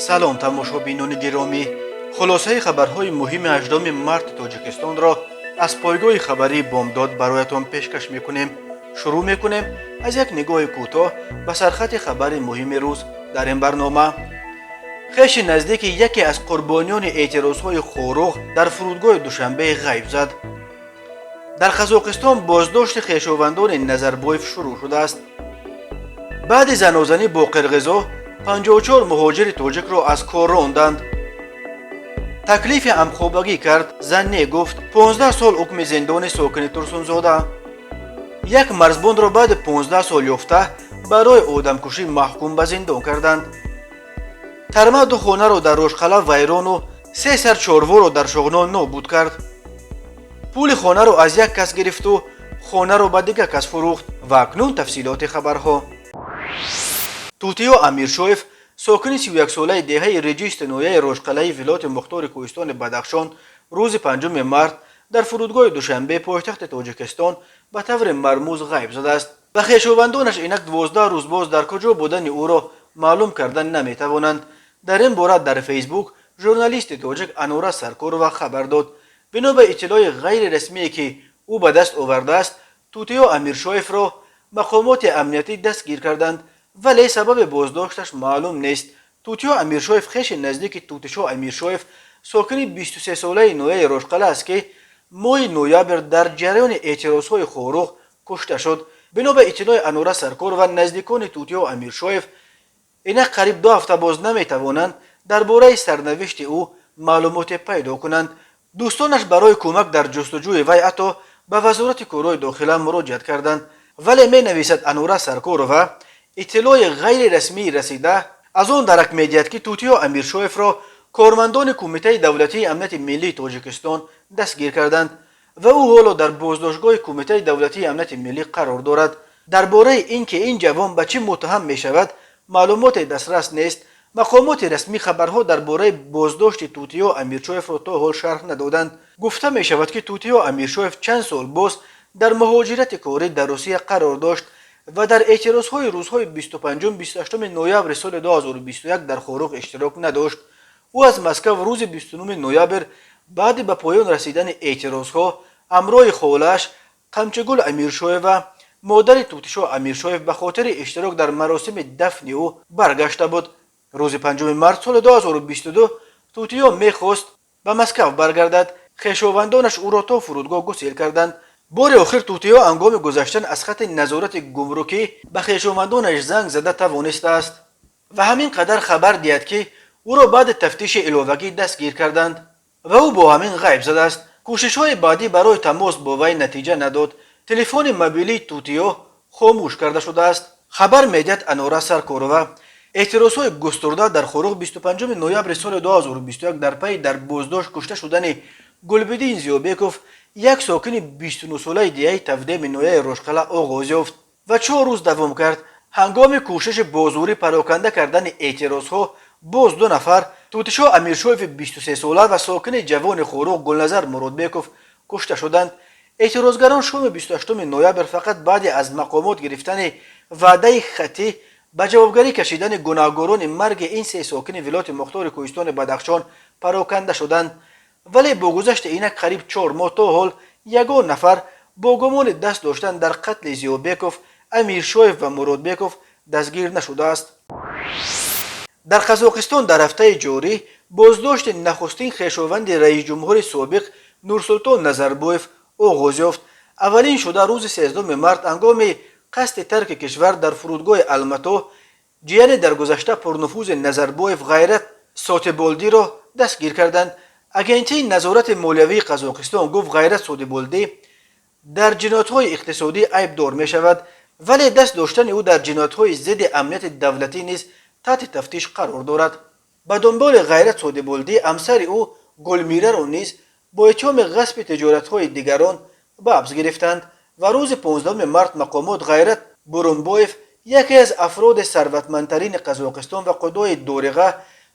салом тамошобинони гиромӣ, хулосаи хабарҳои муҳими 18 марти тоҷикистонро аз пойгоҳи хабарии бомдод бароятон пешкаш мекунем. шурӯъ мекунем аз як нигоҳи кӯтоҳ ба сархати хабари муҳими рӯз дар ин барнома. хеши наздики яке аз қурбониёни эътирозҳои хоруғ дар фурудгоҳи душанбе ғайб зад. дар қазоқистон боздошти хешовандони Назарбоев шурӯъ шудааст. баъди занозанӣ бо қирғизо 54 муҳоҷири тоҷикро аз кор ронданд. таклифи амхобагӣ кард, занне гуфт 15 сол ҳукми зиндони сокини Турсунзода. як марзбонро баъди 15 сол ёфта барои одамкушӣ маҳкум ба зиндон карданд. тарма 2 хонаро дар Рӯшқала вайрону 3 сар чорворо дар Шуғнон нобуд кард. пули хонаро аз як кас гирифту хонаро ба дигар кас фурӯхт. ва акнун тафсилоти хабарҳо. тутиё Амиршоев, сокини 31-солаи деҳаи Реҷисти ноҳияи Рӯшқалаи вилояти Мухтори Кӯҳистони Бадахшон рӯзи 5 март дар фурудгоҳи Душанбе пойтахти Тоҷикистон ба таври мармӯз ғайб задааст. ва хешовандонаш инак 12 рӯз боз дар куҷо будани ӯро маълум карда наметавонанд. дар ин бора дар Фейсбук журналисти тоҷик Анура Саркорова хабар дод. бино ба иттилои ғайрирасмие ки ӯ ба даст овардааст, тутиё Амиршоевро мақомоти амниятӣ дастгир карданд, вале сабаби боздошташ маълум нест. тутиё Амиршоев хеши наздики Тутишо Амиршоев, сокини 23-солаи ноҳияи Рӯшқала аст ки моҳи ноябр дар ҷараёни эътирозҳои хоруғ кушта шуд. бино ба иттилои Анура Саркорова, наздикони тутиё Амиршоев инак қариб 2 ҳафта боз наметавонанд дар бораи сарнавишти ӯ маълумоте пайдо кунанд. дӯстонаш барои кӯмак дар ҷустуҷӯи вай ҳатто ба вазорати корҳои дохила муроҷиат карданд. вале менависад Анура Саркорова, иттилои ғайрирасмии расида аз он дарак медиҳад ки тутиё Амиршоевро кормандони Кумитаи давлатии амнияти миллии Тоҷикистон дастгир карданд ва ӯ ҳоло дар боздоштгоҳи Кумитаи давлатии амнияти миллӣ қарор дорад. дар бораи ин ки ин ҷавон ба чӣ муттаҳам мешавад маълумоте дастрас нест. мақомоти расмӣ хабарҳо дар бораи боздошти тутиё Амиршоевро то ҳол шарҳ надоданд. гуфта мешавад ки тутиё Амиршоев чанд сол боз дар муҳоҷирати корӣ дар Русия қарор дошт ва дар эътирозҳои рӯзҳои 25-28 ноябри соли 2021 дар хоруғ иштирок надошт. ӯ аз Москав рӯзи 29 ноябр баъди ба поён расидани эътирозҳо ҳамроҳи холааш Қамчигул Амиршоева, модари Тутишо Амиршоев, ба хотири иштирок дар маросими дафни ӯ баргашта буд. рӯзи 5 март соли 2022 тутиё мехост ба Москав баргардад. хешовандонаш ӯро то фурудгоҳ гусел карданд. бори охир тутиё ҳангоми гузаштан аз хати назорати гумрукӣ ба хешовандонаш занг зада тавонистааст ва ҳамин қадар хабар диҳад ки ӯро баъди тафтиши иловагӣ дастгир карданд ва ӯ бо ҳамин ғайб задааст. кӯшишҳои баъдӣ барои тамос бо вай натиҷа надод. телефони мобилии тутиё хомӯш карда шудааст. хабар медиҳад Анура Саркорова. эътирозҳои густурда дар хоруғ 25 ноябри соли 2021 дар пайи дар боздошт кушта шудани Гулбидин Зиёбеков, як сокини 29-солаи деҳаи Тавдеми ноҳияи Рӯшқала оғоз ёфт ва 4 рӯз давом кард. ҳангоми кӯшиши бозурӣ пароканда кардани эътирозҳо боз 2 нафар, Тутишо Амиршоеви 23-сола ва сокини ҷавони хоруғ Гулназар Муродбеков кушта шуданд. эътирозгарон шоми 28 ноябр фақат баъди аз мақомот гирифтани ваъдаи хатӣ ба ҷавобгарӣ кашидани гунаҳгорони марги ин 3 сокини вилояти Мухтори Кӯҳистони Бадахшон пароканда шуданд. вале бо гузашти инак қариб 4 моҳ то ҳол ягон нафар бо гумони даст доштан дар қатли Зиёбеков, Амиршоев ва Муродбеков дастгир нашудааст. дар Қазоқистон дар ҳафтаи ҷорӣ боздошти нахустин хешованди раисҷумҳури собиқ Нурсултон Назарбоев оғоз ёфт. аввалин шуда рӯзи 13 март ҳангоми қасди тарки кишвар дар фурудгоҳи Алмато ҷияни даргузашта пурнуфузи Назарбоев Ғайрат Сотиболдиро дастгир карданд. агентии назорати молиявии Қазоқистон гуфт Ғайрат Сотиболдӣ дар ҷиноятҳои иқтисодӣ айбдор мешавад, вале даст доштани ӯ дар ҷиноятҳои зидди амнияти давлатӣ низ таҳти тафтиш қарор дорад. ба дунболи Ғайрат Сотиболдӣ ҳамсари ӯ Гулмираро низ бо иттиҳоми ғасби тиҷоратҳои дигарон ба ҳабс гирифтанд ва рӯзи 15 март мақомот Ғайрат Бурунбоев, яке аз афроди сарватмандтарини Қазоқистон ва қудои Дориға,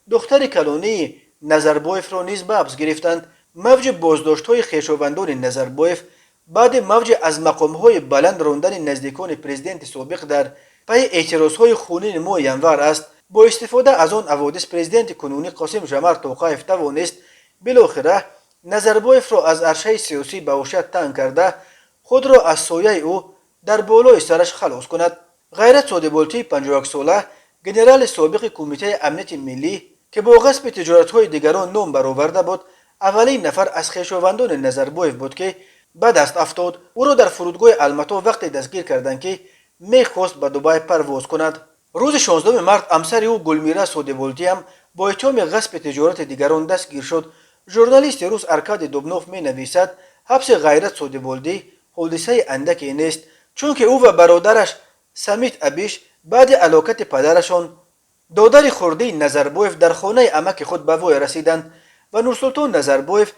духтари калонии Назарбоевро низ ба ҳабс гирифтанд. мавҷи боздоштҳои хешовандони Назарбоев баъди мавҷи аз мақомҳои баланд рондани наздикони президенти собиқ дар пайи эътирозҳои хунини моҳи январ аст. با استفاده از آن حوادث پرزیدنت کنونی قاسم جمال توقایف توانست بالاخره نظربایف را از عرشه سیاسی به وحشت تنگ کرده خود را از سایه او در بالای سرش خلاص کند. غیرت صادبالتی 51 ساله گنرال سابق کمیته امنیت ملی که با غصب تجارت‌های دیگران نام برآورده بود، اولین نفر از خویشاوندان نظربایف بود که به دست افتاد. او را در فرودگاه المتا وقتی دستگیر کردند که میخواست به دبی پرواز کند. روز 16 مارت همسر او گلمیرا صادبالتی هم با اتهام غصب تجارت دیگران دستگیر شد. ژورنالیست روس ارکاد دوبنوف می نویسد حبس غیرت صادبالتی حادثه اندکی نیست، چون که او و برادرش سمیت ابیش بعد علاقت پدرشان دادر خردی نظربایف در خانه عمک خود به وی رسیدند و نورسلطان نظربایف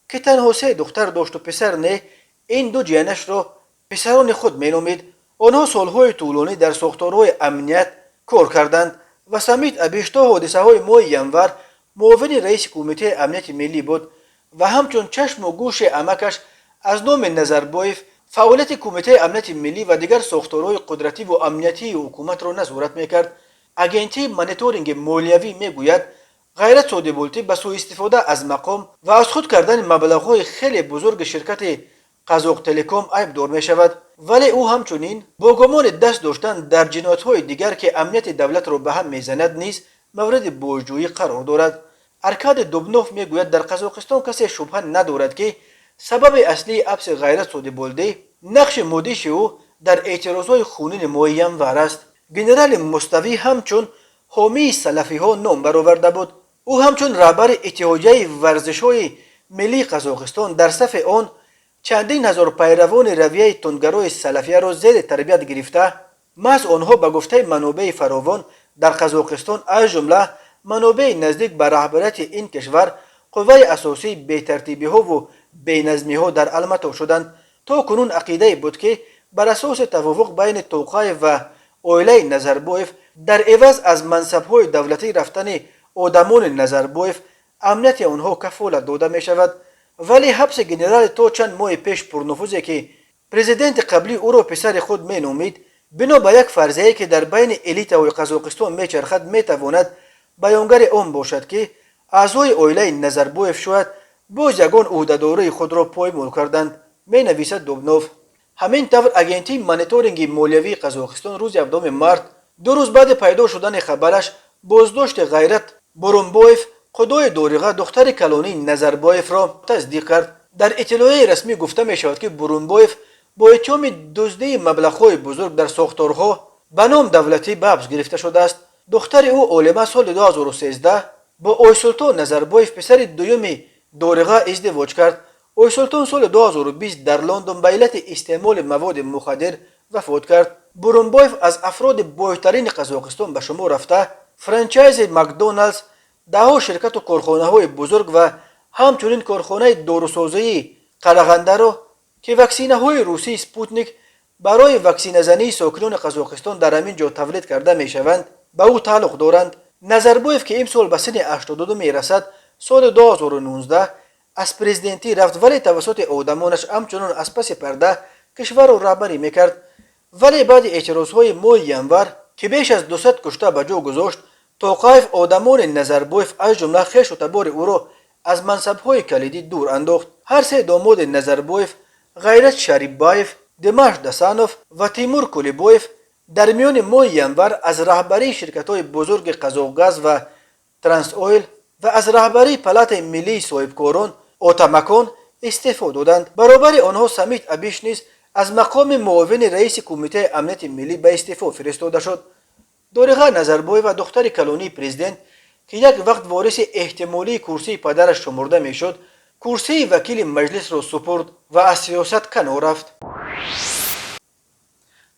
که تنها 3 دختر داشت و پسر نه، این دو جیانش را پسران خود می نامید. آنها سالهای طولانی در ساختارهای امنیت کار کردند و سمیت ابیش تا حادثه های ماه ینور معاون رئیس کمیته امنیت ملی بود و همچون چشم و گوش عمکش از نام نظربایف فعالیت کمیته امنیت ملی و دیگر ساختارهای قدرتی و امنیتی حکومت را نظارت میکرد. اگنتی مانیتورینگ مالیوی میگوید غیرت صادبالتی به سوء استفاده از مقام و از خود کردن مبلغ‌های خیلی بزرگ شرکت قزاق تلکام عیبدار می شود، ولی او همچنین با گمان دست داشتن در جنایت‌های دیگر که امنیت دولت را به هم میزند نیز مورد بازجویی قرار دارد. ارکاد دوبنوف میگوید در قزاقستان کسی شبهه ندارد که سبب اصلی حبس غیرت صادبالتی نقش مدیش او در اعتراضهای خونین ماه ینور است. گنرال مستوی همچون حامی سلفی ها نام برآورده بود. او همچون رهبر اتحادیه ورزش‌های ملی قزاقستان در صف آن چندین هزار پیروان رویه تندگرای سلفیه را زیر تربیت گرفته. محض آنها به گفته منابع فراوان در قزاقستان از جمله منابع نزدیک به رهبریت این کشور قوه اساسی بی‌ترتیبی ها و بی‌نظمی ها در المتا شدند. تا کنون عقیده بود که بر اساس توافق بین توقایف و عائله نظربایف در عوض از منصب‌های دولتی رفتن آدمان نظربایف امنیت آنها کفالت داده می شود. ولی حبس گنرال تا چند ماه پیش پرنفوذی که پرزیدنت قبلی او را پسر خود می نامید بنا به یک فرضیه که در بین الیت و قزاقستان می چرخد می تواند بیانگر آن باشد که اعضای عائله نظربایف شاید باز یگان عهدهداری خود را پایمال کردند. می نویسد دوبنوف. همین طور اگنتی مانیتورینگ مالیوی قزاقستان روز 7 مارت 2 روز بعد پیدا شدن خبرش بازداشت غیرت بورونبایف خدای دورغه دختر کلانی نظربایف را تصدیق کرد. در اطلاعیه رسمی گفته می شود که بورونبایف با اتهام دزدی مبلغ‌های بزرگ در ساختارها به نام دولتی به حبس گرفته شده است. دختر او عالمه سال 2013 با آیسلطان نظربایف پسر دوم دورغه ازدواج کرد. آیسلطان سال 2020 در لندن به علت استعمال مواد مخدر وفات کرد. بورونبایف از افراد بایترین قزاقستان به شمار رفته. فرانچایز مکدونالدز، دهها شرکت و کارخانه های بزرگ و همچنین کارخانه داروسازی قلغنده را که واکسینه های روسی سپوتنیک برای واکسینه زنی ساکنان قزاقستان در همین جا تولید کرده می شوند به او تعلق دارند. نظربایف که امسال به سن 82 می رسد سال 2019 از پرزیدنتی رفت، ولی توسط آدمانش همچنان از پس پرده کشور را رهبری میکرد. ولی بعد اعتراضهای ماه ینور که بیش از 200 کشته به جا گذاشت، توقایف آدمان نظربایف از جمله خویش و تبار او را از منصب‌های کلیدی دور انداخت. هر سه داماد نظربایف، غیرت شریفبایف، دمش دسانوف و تیمور کولیبایف در میان ماه ینور از رهبری شرکت‌های بزرگ قزاقگاز و ترانس اویل و از رهبری پلات ملی صاحبکاران اوتامکان استعفا دادند. برابر آنها سمیت ابیش نیز از مقام معاون رئیس کمیته امنیت ملی به استعفا فرستاده شد. دورغه نظربایف و دختر کلانی پرزیدنت که یک وقت وارث احتمالی کرسی پدرش شمرده میشد، کرسی وکیل مجلس را سپرد و از سیاست کنار رفت.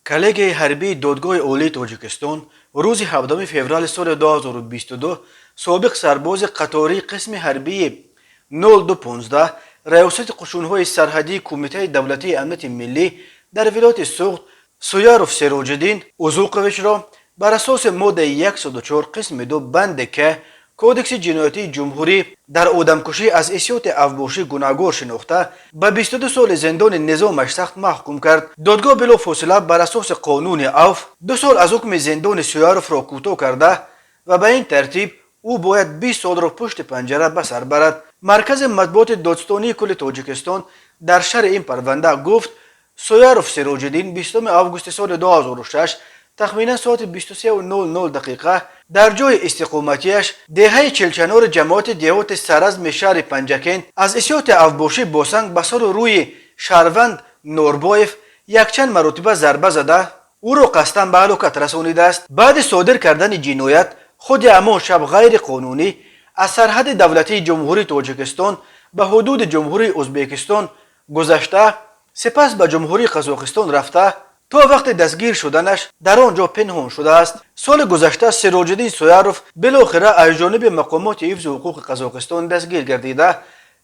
کلیگ حربی دادگاه عالی تاجیکستان روز 17 فوریه سال 2022 سابق سرباز قطاری قسم حربی 0215 ریاست قشون‌های سرحدی کمیته دولتی امنیت ملی در ولایت سوخت سویاروف سراج‌الدین اوزوقویچ را بر اساس ماده 104 قسم 2 بند که کودکس جنایتی جمهوری در آدمکشی از اسیات افباشی گناهکار شناخته به 22 سال زندان نظامش سخت محکوم کرد. دادگاه بلافاصله بر اساس قانون عفو 2 سال از حکم زندان سویاروف را کوتاه کرده و به این ترتیب او باید 20 سال را پشت پنجره به سر برد. مرکز مطبوعات دادستانی کل تاجیکستان در شرح این پرونده گفت سویاروف سیروجدین 20 آگوست سال 2006 تخمینا ساعت 23:00 دقیقه در جای استقامتیش دهه چلچنار جماعت دیوت سرزم شهر پنجکن از اسیات افباشی باسنگ به سر روی شهروند نوربایف یک چند مرتبه ضربه زده او را قصداً به هلاکت رسانیده است. بعد صادر کردن جنایت خود همان شب غیر قانونی از سرحد دولتی جمهوری تاجیکستان به حدود جمهوری ازبکستان گذشته سپس به جمهوری قزاقستان رفته تا وقت دستگیر شدنش در آنجا پنهان شده است. سال گذشته سیروجدین سویاروف بالاخره از جانب مقامات حفظ حقوق قزاقستان دستگیر گردیده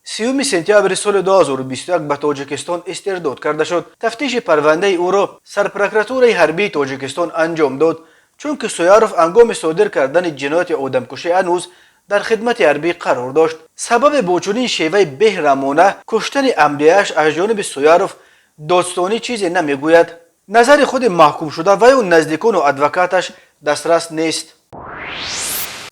30 سپتامبر سال 2021 به تاجیکستان استرداد کرده شد. تفتیش پرونده او را سرپرکراتوره حربی تاجیکستان انجام داد چون که سویاروف هنگام صادر کردن جنایت آدمکشی هنوز در خدمت حربی قرار داشت. سبب با چنین شیوه بهرمانه کشتن عمدیش از جانب سویاروف دادستانی چیزی نمیگوید. نظر خود محکوم شده و اون نزدیکان و ادوکاتش دسترس نیست.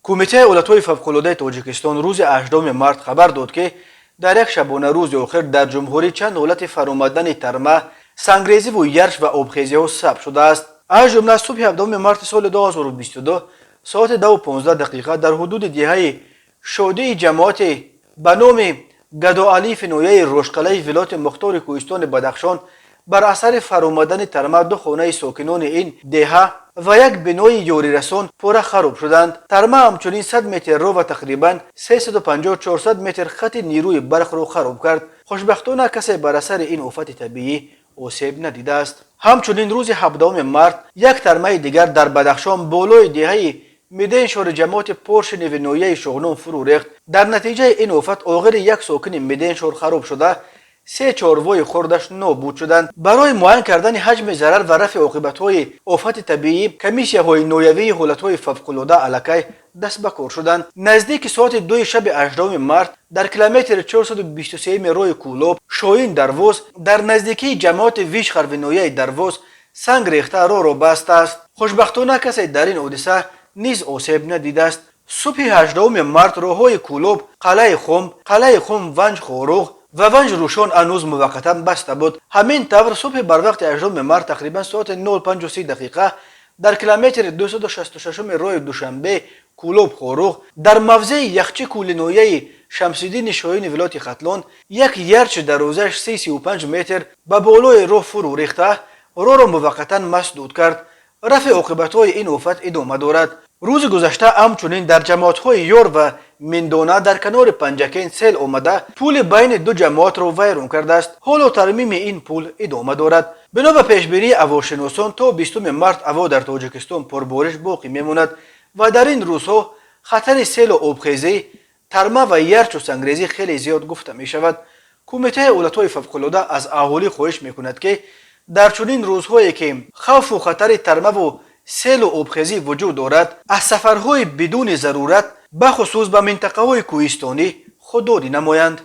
کمیته ایالت‌های فوق‌العاده تاجیکستان روز 18 مارت خبر داد که در یک شبانه روز آخر در جمهوری چند حالت فرآمدن ترمه، سنگریزی و یرش و آبخیزی ها ثبت شده است. از جمله صبح 17 مارت سال 2022 ساعت 2:15 دقیقه در حدود دهه شادی جماعت به نام گداعلی فنویه روشقلعه ولایت مختار کوهستان بدخشان بر اثر فرآمدن ترمه دو خانه ساکنان این دهه و یک بنای یاری رسان پاره خراب شدند. ترمه همچنین 100 متر رو و تقریبا 350-400 متر خط نیروی برق رو خراب کرد. خوشبختانه کسی بر اثر این آفت طبیعی آسیب ندیده است. همچنین روز 17 مارت یک ترمه دیگر در بدخشان بالای دهه میدان شهر جماعت پورش نوینویه شغنان فرو ریخت. در نتیجه این آفت آخر یک ساکن میدان شهر خراب شده 3 چهارپای خردش نابود شدند. برای معاین کردن حجم ضرر و رفع عاقبت‌های آفت طبیعی کمیسی‌های نویوی حالت‌های فوق‌العاده علاقه دست به کار شدند. نزدیک ساعت 2 شب 18 مارت در کیلومتر 423 راه کولوب شاهین دروازه در نزدیکی جماعت ویش خروینویه دروازه سنگ ریخته راه را بسته است. خوشبختانه کسی در این حادثه نیز آسیب ندیده است. صبح 18 مارت راه‌های کولوب، قلعه خم، ونج خوروغ و ونج روشان هنوز موقتا بسته بود. همین طور صبح بر وقت 18 مارت تقریبا ساعت 0:53 دقیقه در کیلومتر 266 راه دوشنبه کولوب خوروغ در موضع یخچه کولینویه شمس‌الدین شاهین ولایت ختلان یک یرچ دروازش 35 متر به بالای راه فرو ریخته راه را موقتا مسدود کرد. رفع عاقبت‌های این آفت ادامه دارد. روز گذشته همچنین در جماعت‌های یور و مندانه در کنار پنجکین سیل آمده پول بین دو جماعت را ویران کرده است. حالا ترمیم این پول ادامه دارد. بنا به پیشبینی هواشناسان تا 20 مارت هوا در تاجیکستان پربارش باقی میماند و در این روزها خطر سیل و آبخیزی، ترمه و یرچ و سنگریزی خیلی زیاد گفته می شود. کمیته ایالت‌های فوق‌العاده از اهالی خواهش میکند که در چنین روزهایی که خوف و خطر ترمه و سیل و آبخیزی وجود دارد از سفرهای بدون ضرورت به خصوص به منطقه‌های کوهستانی خودداری نمایند.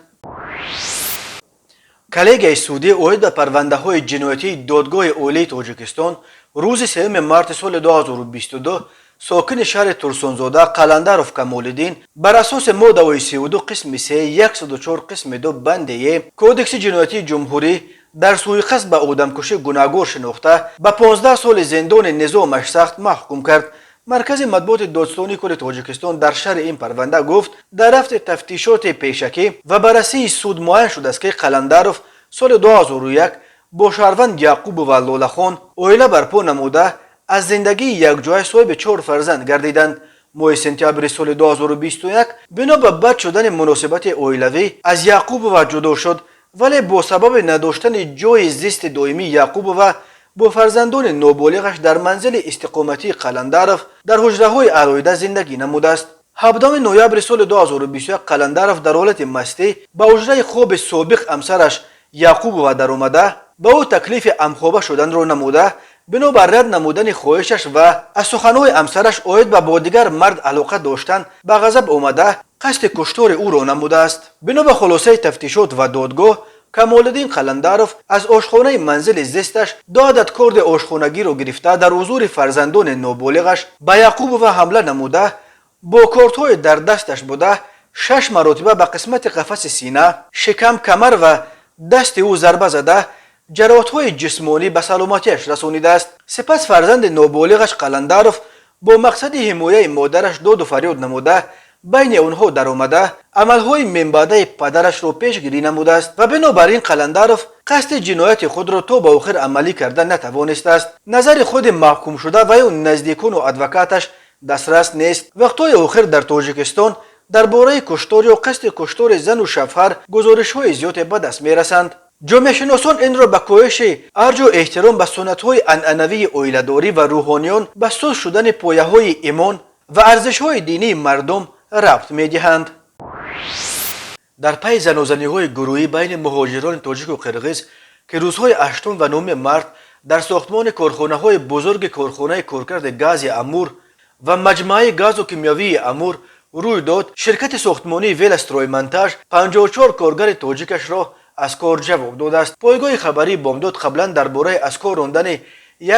کلیگای سعودی اوید به پرونده‌های جنایتی دادگاه عالی تاجیکستان روز 3 مارت سال 2022 ساکن شهر ترسونزاده قلندروف کمال‌الدین بر اساس ماده 32 قسم 3 104 قسم 2 بند کودکس جنایتی جمهوری در سوءقصد به آدمکشی گناهکار شناخته به 15 سال زندان نظامش سخت محکوم کرد. مرکز مطبوعات دادستانی کل تاجیکستان در شرح این پرونده گفت در رفت تفتیشات پیشکی و بررسی سود معین شده است که قلندروف سال 2001 با شهروند یعقوب و لالخان عائله برپا نموده از زندگی یک جای صاحب 4 فرزند گردیدند. ماه سپتامبر سال 2021 بنا به بد شدن مناسبت عائلوی از یعقوب و جدا شد، ولی با سبب نداشتن جای زیست دائمی یعقوب و با فرزندان نابالغش در منزل استقامتی قلندروف در حجره‌های علایده زندگی نموده است. 17 نوامبر سال 2021 قلندروف در حالت مستی به حجره خواب سابق همسرش یعقوب و در آمده به او تکلیف همخوابه شدن را نموده بنا بر رد نمودن خواهشش و از سخنهای همسرش عاید به با دیگر مرد علاقه داشتن به غضب آمده قصد کشتار او را نموده است. بنا به خلاصه تفتیشات و دادگاه کمال‌الدین قلندروف از آشخانه منزل زیستش 2 عدد کارد آشخانگی را گرفته در حضور فرزندان نابالغش به یعقوب و حمله نموده با کارت‌های در دستش بوده 6 مرتبه به قسمت قفس سینه، شکم، کمر و دست او ضربه زده جراحت‌های جسمانی به سلامتیش رسانیده است. سپس فرزند نابالغش قلندروف با مقصد حمایت مادرش داد و فریاد نموده بین آنها در آمده عملهای منبعده پدرش را پیشگیری نموده است و بنابراین قلندروف قصد جنایت خود را تا به آخر عملی کرده نتوانسته است. نظر خود محکوم شده و یا نزدیکان و ادوکاتش دسترس نیست. وقتهای آخر در تاجیکستان درباره کشتار یا قصد کشتار زن و شوهر گزارش‌های زیادی به دست می‌رسند. جامعه شناسان این را به کاهش ارج و احترام به سنت‌های عنعنوی عائله‌داری و روحانیان به سوز شدن پایه‌های ایمان و ارزش‌های دینی مردم ربط می‌دهند. در پی زناشویی‌های گروهی بین مهاجران تاجیک و قرغیز که روزهای 8 و 9 مارس در ساختمان کارخانه‌های بزرگ کارخانه کارکرد گاز امور و مجمع گاز و کیمیاوی امور روی داد، شرکت ساختمانی ویلسترویمنتاژ 54 کارگر تاجیکش را از کار جواب داده است. پایگاه خبری بامداد قبلا درباره از کار راندن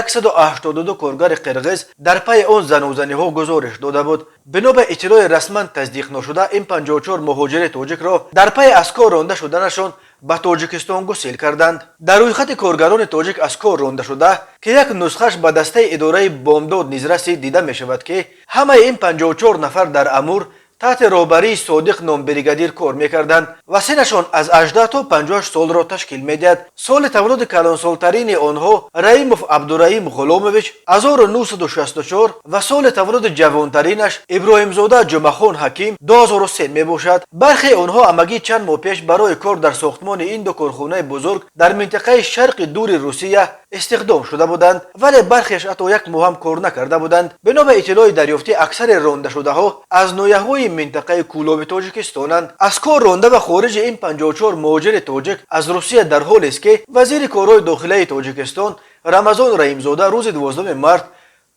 182 کارگر قرغیز در پی آن زن و زنی‌ها گزارش داده بود. بنا به اطلاع رسما تصدیق نشده این 54 مهاجر تاجیک را در پی از کار رانده شدنشان به تاجیکستان گسیل کردند. در رویخط کارگران تاجیک از کار رانده شده که یک نسخش به دسته اداره بامداد نیز رسید دیده می شود که همه این 54 نفر در امور تحت رهبری صادق نام بریگادیر کار میکردند و سنشان از 18 تا 58 سال را تشکیل میدهد. سال تولد کلانسالترین آنها رحیموف عبدالرحیم غلامویچ 1964 و سال تولد جوانترینش ابراهیمزاده جمعخان حکیم 2003 میباشد. برخی آنها همگی چند ماه پیش برای کار در ساختمان این دو کارخانه بزرگ در منطقه شرق دور روسیه استخدام شده بودند، ولی برخیش حتی یک ماه هم کار نکرده بودند. بنا به اطلاع دریافتی اکثر رانده شده ها از نویه‌های منطقه کولاب تاجیکستانند. از کار رانده و خارج این 54 مهاجر تاجیک از روسیه در حالی است که وزیر کارهای داخلی تاجیکستان رمضان رحیمزاده روز 12 مارس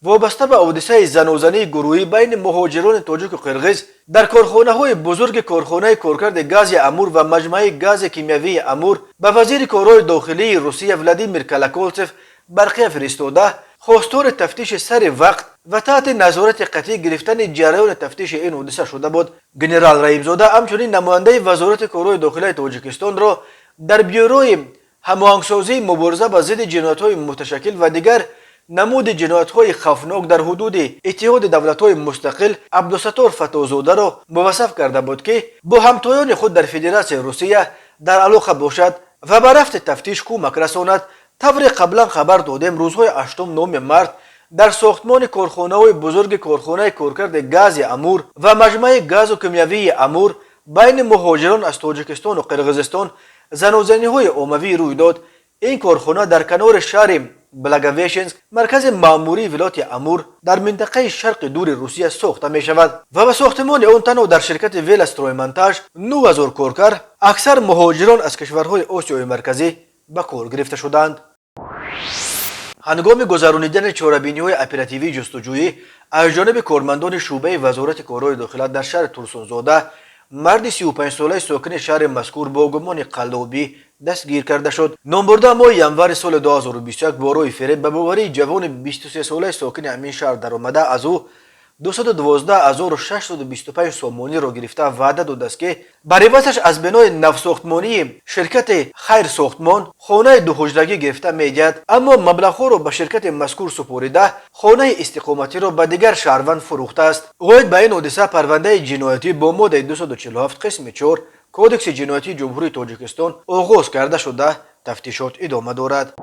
وابسته به حادثه زناشویی گروهی بین مهاجران تاجیک و قرغیز در کارخانه‌های بزرگ کارخانه کارکرد گاز امور و مجمع گاز کیمیاوی امور به وزیر کارهای داخلی روسیه ولادیمیر کلاکولتف برقیه فرستاده خواستار تفتیش سر وقت و تحت نظارت قطعی گرفتن جریان تفتیش این حادثه شده بود. گنرال رحیمزاده همچنین نماینده وزارت کارهای داخلی تاجیکستان را در بیوروی هماهنگسازی مبارزه با ضد جنایت‌های متشکل و دیگر نمود جنایت‌های خوفناک در حدود اتحاد دولت‌های مستقل عبدالستار فتح‌زاده را موصف کرده بود که با همتایان خود در فدراسیون روسیه در علاقه باشد و به رفت تفتیش کمک رساند. طور قبلا خبر دادیم روزهای 8 و 9 مارس در ساختمان کارخانه‌های بزرگ کارخانه کارکرد گاز امور و مجمع گاز و کیمیاوی امور بین مهاجران از تاجیکستان و قرغیزستان زناشویی‌های عمومی روی داد. این کارخانه در کنار شهر بلاگویشنسک مرکز ماموری ولایت امور در منطقه شرق دور روسیه ساخته می شود و به ساختمان آن تنها در شرکت ویلسترویمنتاژ 9000 کارگر اکثر مهاجران از کشورهای آسیای مرکزی به کار گرفته شدند. هنگام گذرانیدن چاره‌بینی‌های اپراتیوی جستجویی از جانب کارمندان شعبه وزارت کارهای داخلی در شهر تورسونزاده مرد 35 ساله ساکن شهر مذکور با گمان قلابی دستگیر کرده شد. نامبرده ماه ینور سال 2021 بارای فریب به باوری جوان 23 ساله ساکن همین شهر درآمده از او 212625 سامانی را گرفته وعده داده است که بر عوضش از بنای نوساختمانی شرکت خیر ساختمان خانه دو حجرگی گرفته می‌آید، اما مبلغ‌ها را به شرکت مذکور سپرده خانه استقامتی را به دیگر شهروند فروخته است. اوید به این حادثه پرونده جنایتی با ماده 247 قسم 4 کودکس جنایتی جمهوری تاجیکستان آغاز کرده شده تفتیشات ادامه دارد.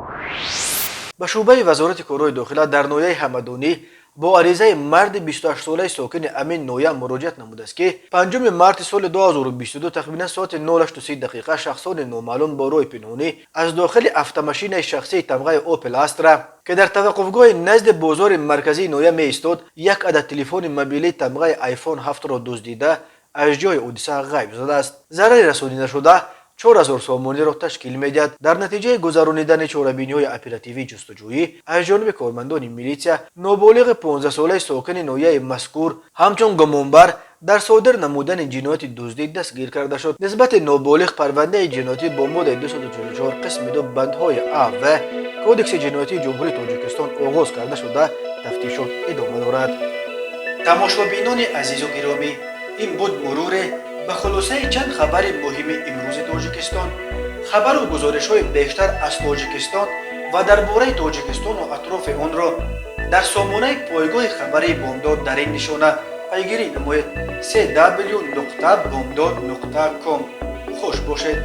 به شعبه وزارت کارهای داخلی در نویه همدانی با عریضه مرد 28 ساله ساکن امین نویه مراجعت نموده است که 5 مارس سال 2022 تقریبا ساعت 08:30 دقیقه شخصان نامعلوم با راه پنهانی از داخل автомاشین شخصی تمغه اوپل استرا که در توقفگاه نزد بازار مرکزی نویه می ایستاد یک عدد تلفن موبیلی تمغه آیفون 7 را دزدیده از جای حادثه غیب زده است. ضرر رسانیده شده 4000 سامانی را تشکیل می‌دهد. در نتیجه گذرانیدن چاره‌بینی‌های اپراتیوی جستجویی از جانب کارمندان میلیشیا نابالغ 15 ساله ساکن نویه مذکور همچون گمانبر در صادر نمودن جنایت دزدی دستگیر کرده شد. نسبت نابالغ پرونده جنایتی با ماده 244 قسم 2 بندهای ا و کودکس جنایتی جمهوری تاجیکستان آغاز کرده شده تفتیشات ادامه دارد. тамошобинони азизу гиромӣ, ин буд муруре ба хулосаи чанд хабари муҳими имрӯзи Тоҷикистон. Хабару гузоришҳои бештар аз Тоҷикистон ва дар бораи Тоҷикистону атрофи онро дар сомонаи пойгоҳи хабарии Бомдод дар ин нишона пайгирӣ намоед: www.bomdod.com. хуш бошед.